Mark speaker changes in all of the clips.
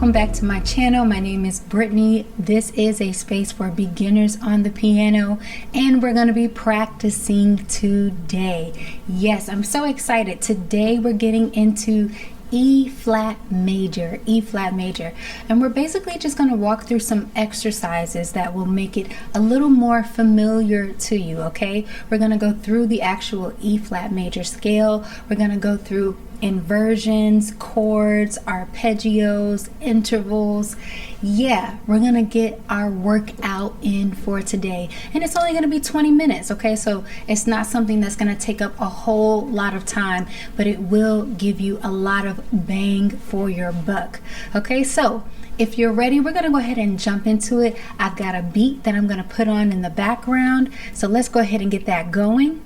Speaker 1: welcome back to my channel. My name is Brittney. This is a space for beginners on the piano, and we're going to be practicing today. Yes, I'm so excited. Today we're getting into E flat major, and we're basically just going to walk through some exercises that will make it a little more familiar to you. Okay, we're going to go through the actual E flat major scale. We're going to go through inversions, chords, arpeggios, intervals. Yeah, we're gonna get our workout in for today, and it's only gonna be 20 minutes. Okay, so it's not something that's gonna take up a whole lot of time, but it will give you a lot of bang for your buck. Okay, so if you're ready, we're gonna go ahead and jump into it. I've got a beat that I'm gonna put on in the background, so let's go ahead and get that going.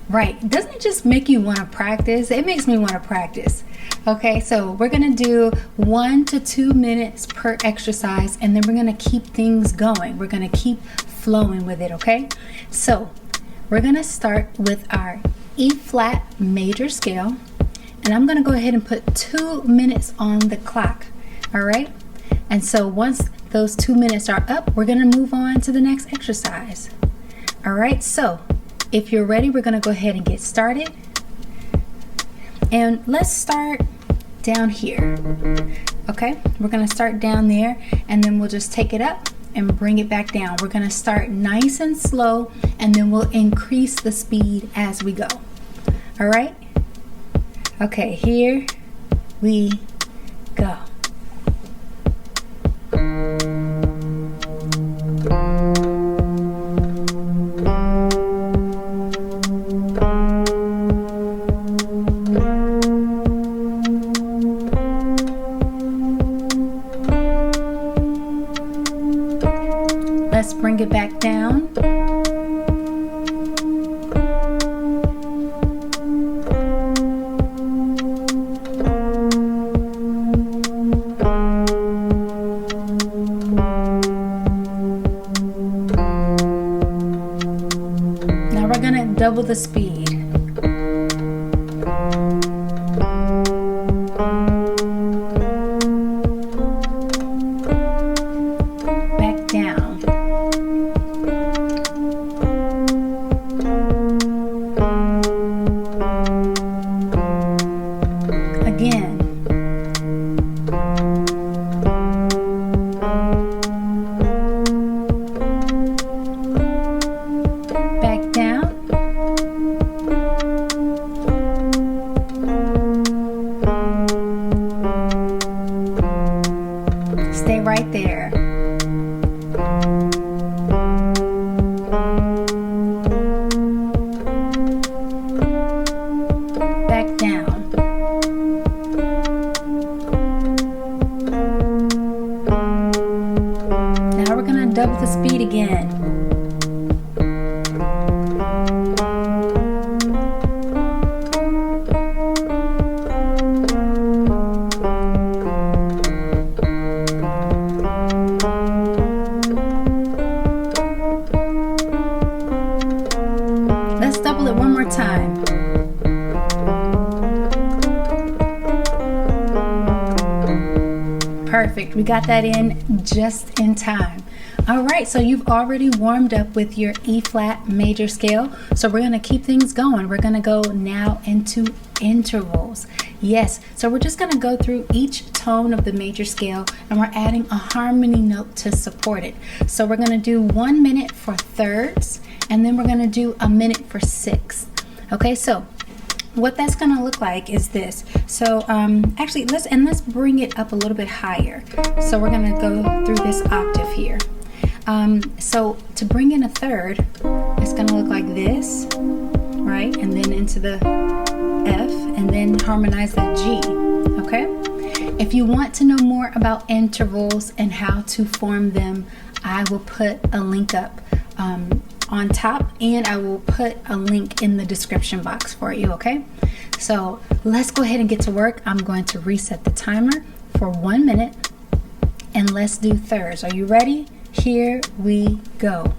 Speaker 1: Right, doesn't it just make you want to practice? It makes me want to practice. Okay, so we're gonna do 1 to 2 minutes per exercise, and then we're gonna keep things going. We're gonna keep flowing with it. Okay, so we're gonna start with our E flat major scale, and I'm gonna go ahead and put 2 minutes on the clock. All right, and so once those 2 minutes are up, we're gonna move on to the next exercise. All right, so if you're ready, we're going to go ahead and get started. And let's start down here. Okay, we're going to start down there, and then we'll just take it up and bring it back down. We're going to start nice and slow, and then we'll increase the speed as we go. All right? Okay, here we go. Let's bring it back down. Now we're going to double the speed. Back down. Again. Back down. Stay right there. Back down. Now we're going to double the speed again. Let's double it one more time. Perfect. We got that in just in time. All right, so you've already warmed up with your E flat major scale. So we're going to keep things going. We're going to go now into intervals. Yes, so we're just going to go through each tone of the major scale, and we're adding a harmony note to support it. So we're going to do 1 minute for thirds, and then we're going to do a minute for sixths. Okay, so what that's going to look like is this. So actually let's bring it up a little bit higher. So we're going to go through this octave here. So to bring in a third, it's going to look like this, right? And then into the F, and then harmonize the G. Okay, if you want to know more about intervals and how to form them, I will put a link up on top, and I will put a link in the description box for you. Okay, so let's go ahead and get to work. I'm going to reset the timer for 1 minute, and let's do thirds. Are you ready? Here we go.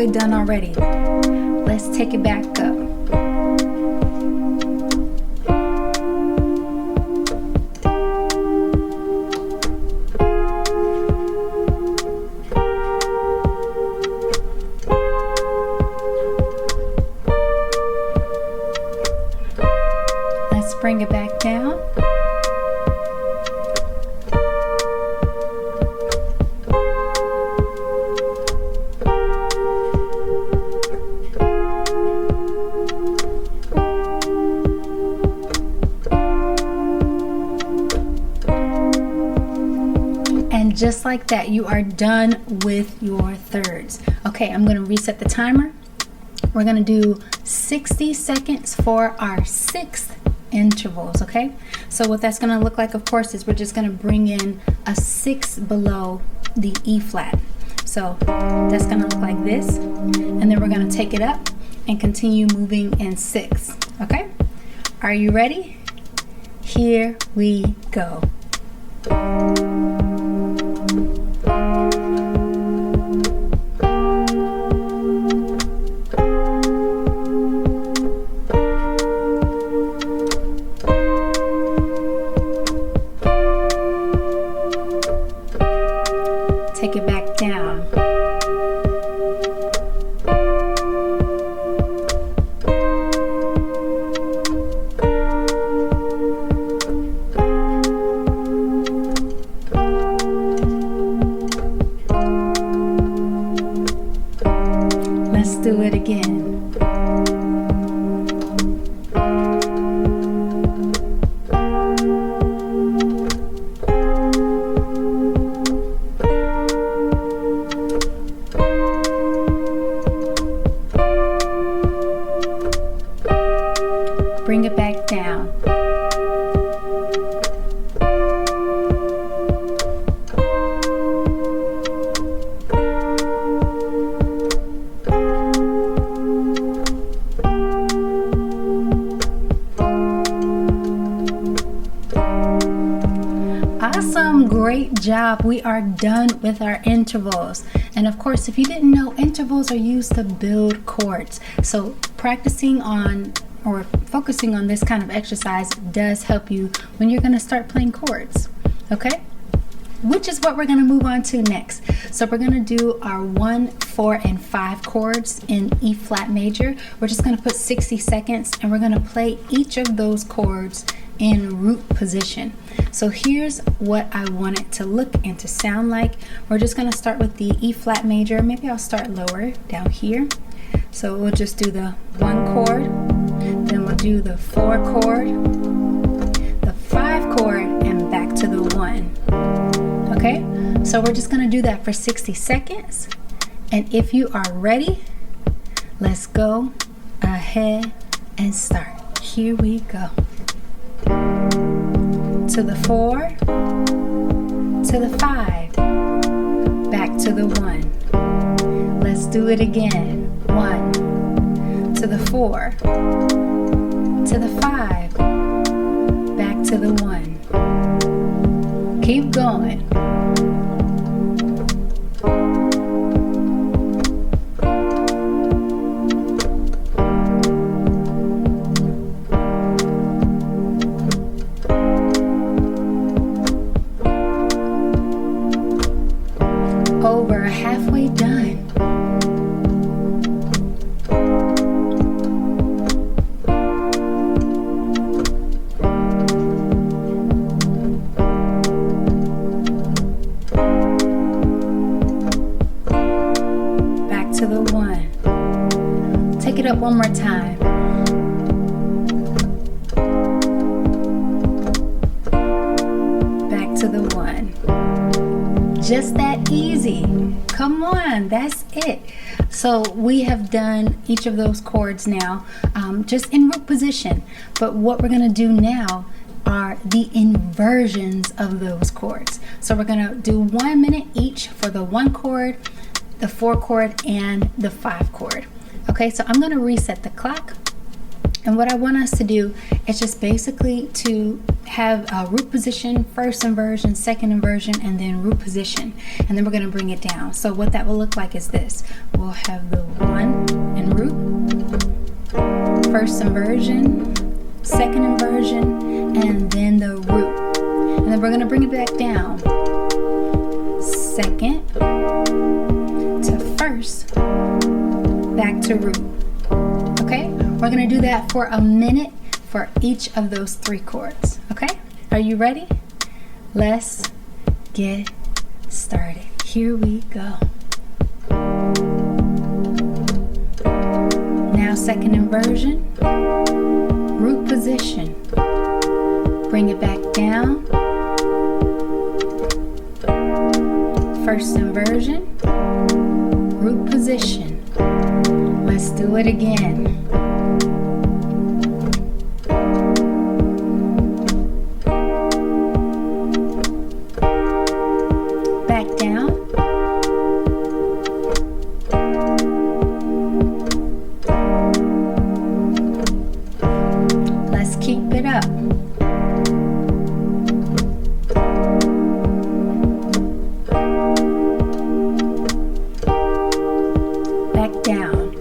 Speaker 1: halfway done already. Let's take it back up. Let's bring it back down. Just like that, you are done with your thirds. Okay, I'm going to reset the timer. We're going to do 60 seconds for our 6th intervals. Okay, so what that's going to look like, of course, is we're just going to bring in a 6 below the E flat. So that's going to look like this, and then we're going to take it up and continue moving in 6. Okay, are you ready? Here we go. Take it back down. Let's do it again. Bring it back down. Awesome, great job. We are done with our intervals. And of course, if you didn't know, intervals are used to build chords. So practicing on or focusing on this kind of exercise does help you when you're going to start playing chords. Okay, which is what we're going to move on to next. So we're going to do our 1, 4, and 5 chords in E flat major. We're just going to put 60 seconds and we're going to play each of those chords in root position. So here's what I want it to look and to sound like. We're just going to start with the E flat major. Maybe I'll start lower down here. So we'll just do the 1 chord, then we'll do the 4 chord, the 5 chord, and back to the 1. Okay, so we're just going to do that for 60 seconds. And if you are ready, let's go ahead and start. Here we go. To the 4, to the 5, back to the 1. Let's do it again. 1, to the 4, to the 5, back to the 1. Keep going. Over halfway done. Back to the 1. Take it up one more time. Back to the 1. Just that easy. Come on, that's it. So we have done each of those chords now, just in root position. But what we're going to do now are the inversions of those chords. So we're going to do 1 minute each for the 1 chord, the 4 chord, and the 5 chord. Okay, so I'm going to reset the clock, And what I want us to do is just basically to have a root position, first inversion, second inversion, and then root position. And then we're going to bring it down. So what that will look like is this. We'll have the 1 in root, first inversion, second inversion, and then the root. And then we're going to bring it back down. Second to first, back to root. Okay? We're going to do that for a minute for each of those 3 chords. Okay? Are you ready? Let's get started. Here we go. Now second inversion, root position. Bring it back down. First inversion, root position. Let's do it again. Back down. Let's keep it up. Back down.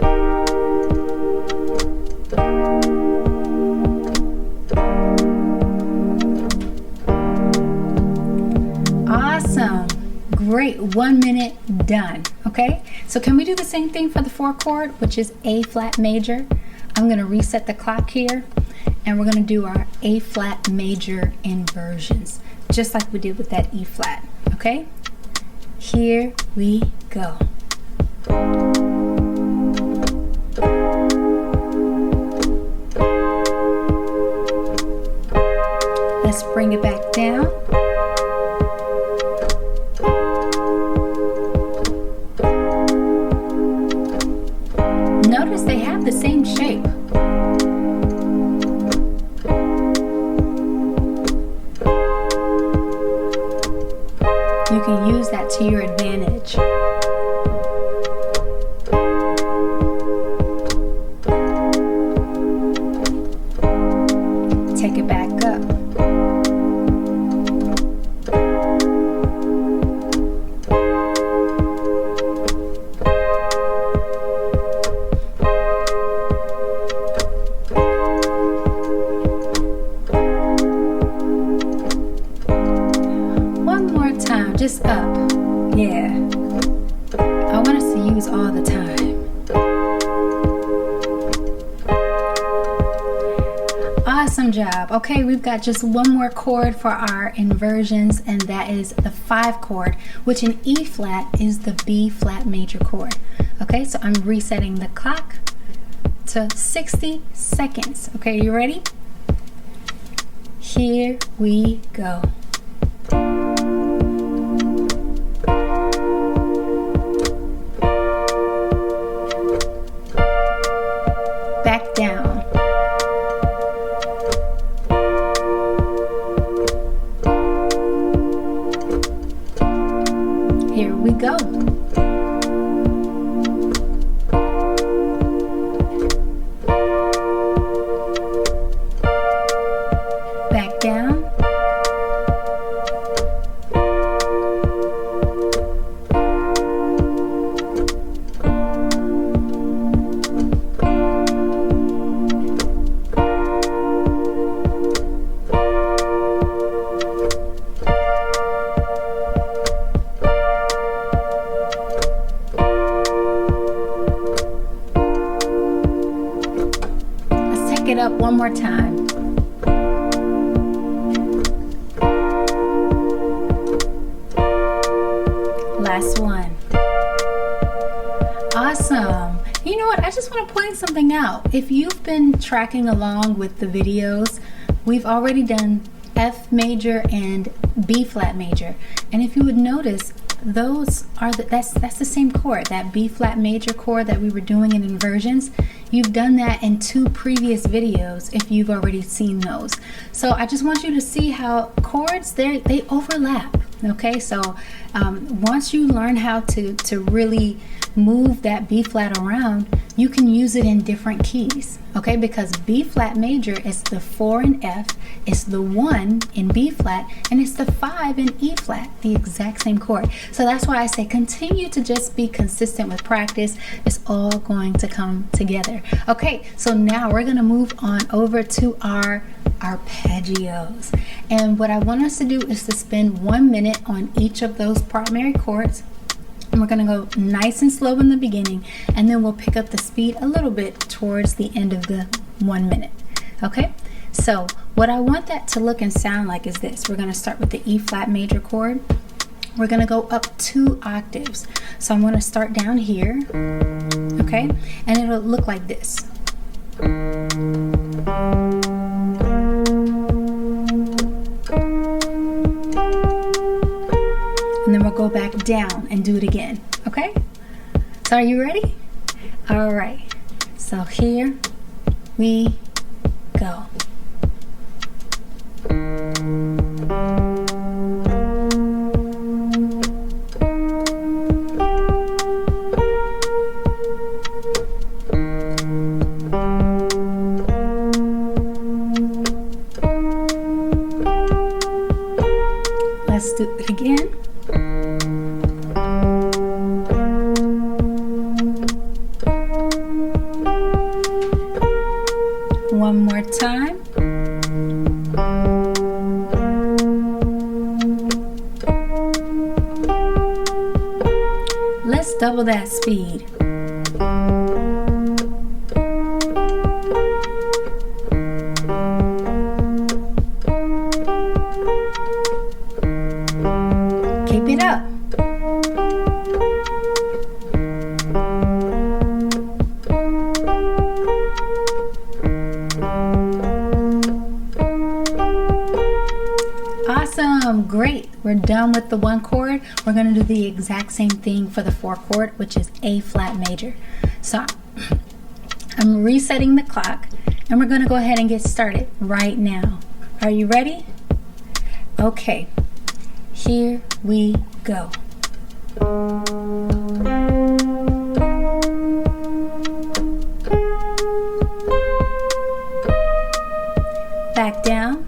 Speaker 1: Awesome. Great. 1 minute done. Okay, so can we do the same thing for the 4 chord, which is A flat major? I'm going to reset the clock here, and we're going to do our A flat major inversions, just like we did with that E flat. Okay, here we go. Let's bring it back down. Notice they have the same shape. You can use that to your advantage. Take it back up. Just up. Yeah. I want us to use all the time. Awesome job. Okay, we've got just one more chord for our inversions, and that is the 5 chord, which in E flat is the B flat major chord. Okay, so I'm resetting the clock to 60 seconds. Okay, you ready? Here we go. Back down. Here we go. Back down. It up one more time. Last one. Awesome. You know what? I just want to point something out. If you've been tracking along with the videos, we've already done F major and B flat major. And if you would notice, those are that's the same chord, that B flat major chord that we were doing in inversions. You've done that in 2 previous videos if you've already seen those. So I just want you to see how chords, they overlap. Okay, so once you learn how to really move that B flat around, you can use it in different keys, okay? Because B flat major is the 4 in F, it's the 1 in B flat, and it's the 5 in E flat, the exact same chord. So that's why I say continue to just be consistent with practice. It's all going to come together. Okay, so now we're gonna move on over to our arpeggios. And what I want us to do is to spend 1 minute on each of those primary chords. And we're going to go nice and slow in the beginning, and then we'll pick up the speed a little bit towards the end of the 1 minute. Okay, so what I want that to look and sound like is this. We're going to start with the E flat major chord. We're going to go up 2 octaves. So I'm going to start down here, okay, and it'll look like this. And then we'll go back down and do it again, okay? So are you ready? All right, so here we go. Let's do it again. One more time. Let's double that speed. Keep it up. Awesome, great. We're done with the 1 chord. We're going to do the exact same thing for the 4 chord, which is A flat major. So I'm resetting the clock, and we're going to go ahead and get started right now. Are you ready? Okay, here we go. Back down.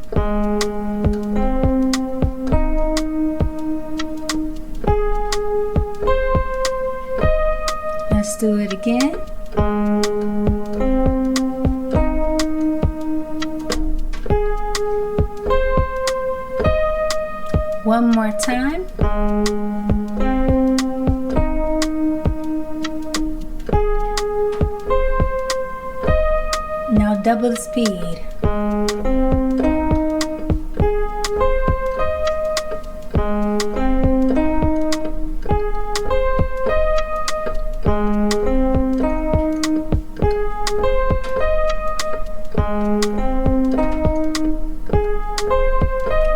Speaker 1: Let's do it again. One more time. Now double the speed.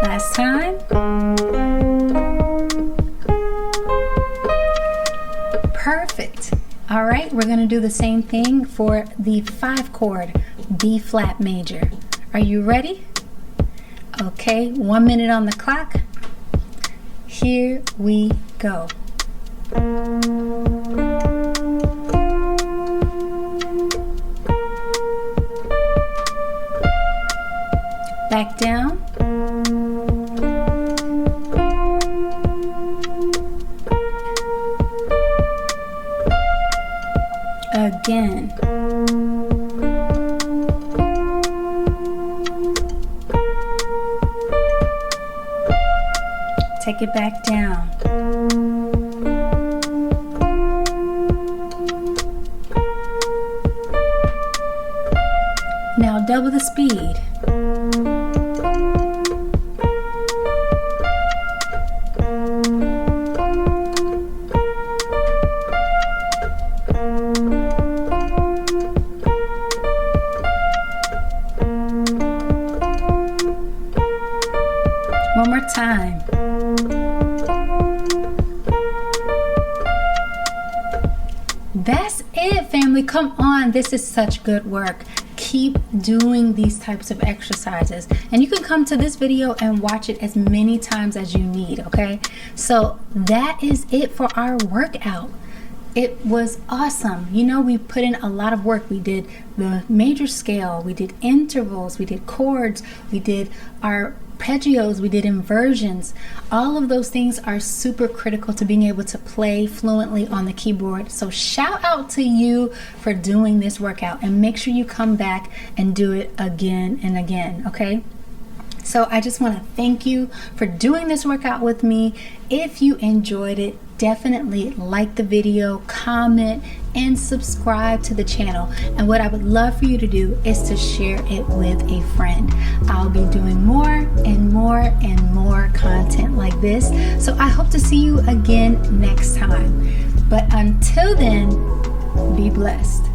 Speaker 1: Last time. Perfect. All right, we're going to do the same thing for the 5 chord, B flat major. Are you ready? Okay, 1 minute on the clock. Here we go. Back down. Again. Take it back down. Now double the speed. One more time. That's it, family. Come on, this is such good work. Keep doing these types of exercises, and you can come to this video and watch it as many times as you need. Okay, so that is it for our workout. it was awesome. You know, we put in a lot of work. We did the major scale, we did intervals, we did chords, we did our arpeggios, we did inversions. All of those things are super critical to being able to play fluently on the keyboard. So shout out to you for doing this workout, and make sure you come back and do it again and again, okay? So I just want to thank you for doing this workout with me. If you enjoyed it, definitely like the video, comment, and subscribe to the channel. And what I would love for you to do is to share it with a friend. I'll be doing more and more and more content like this. So I hope to see you again next time. But until then, be blessed.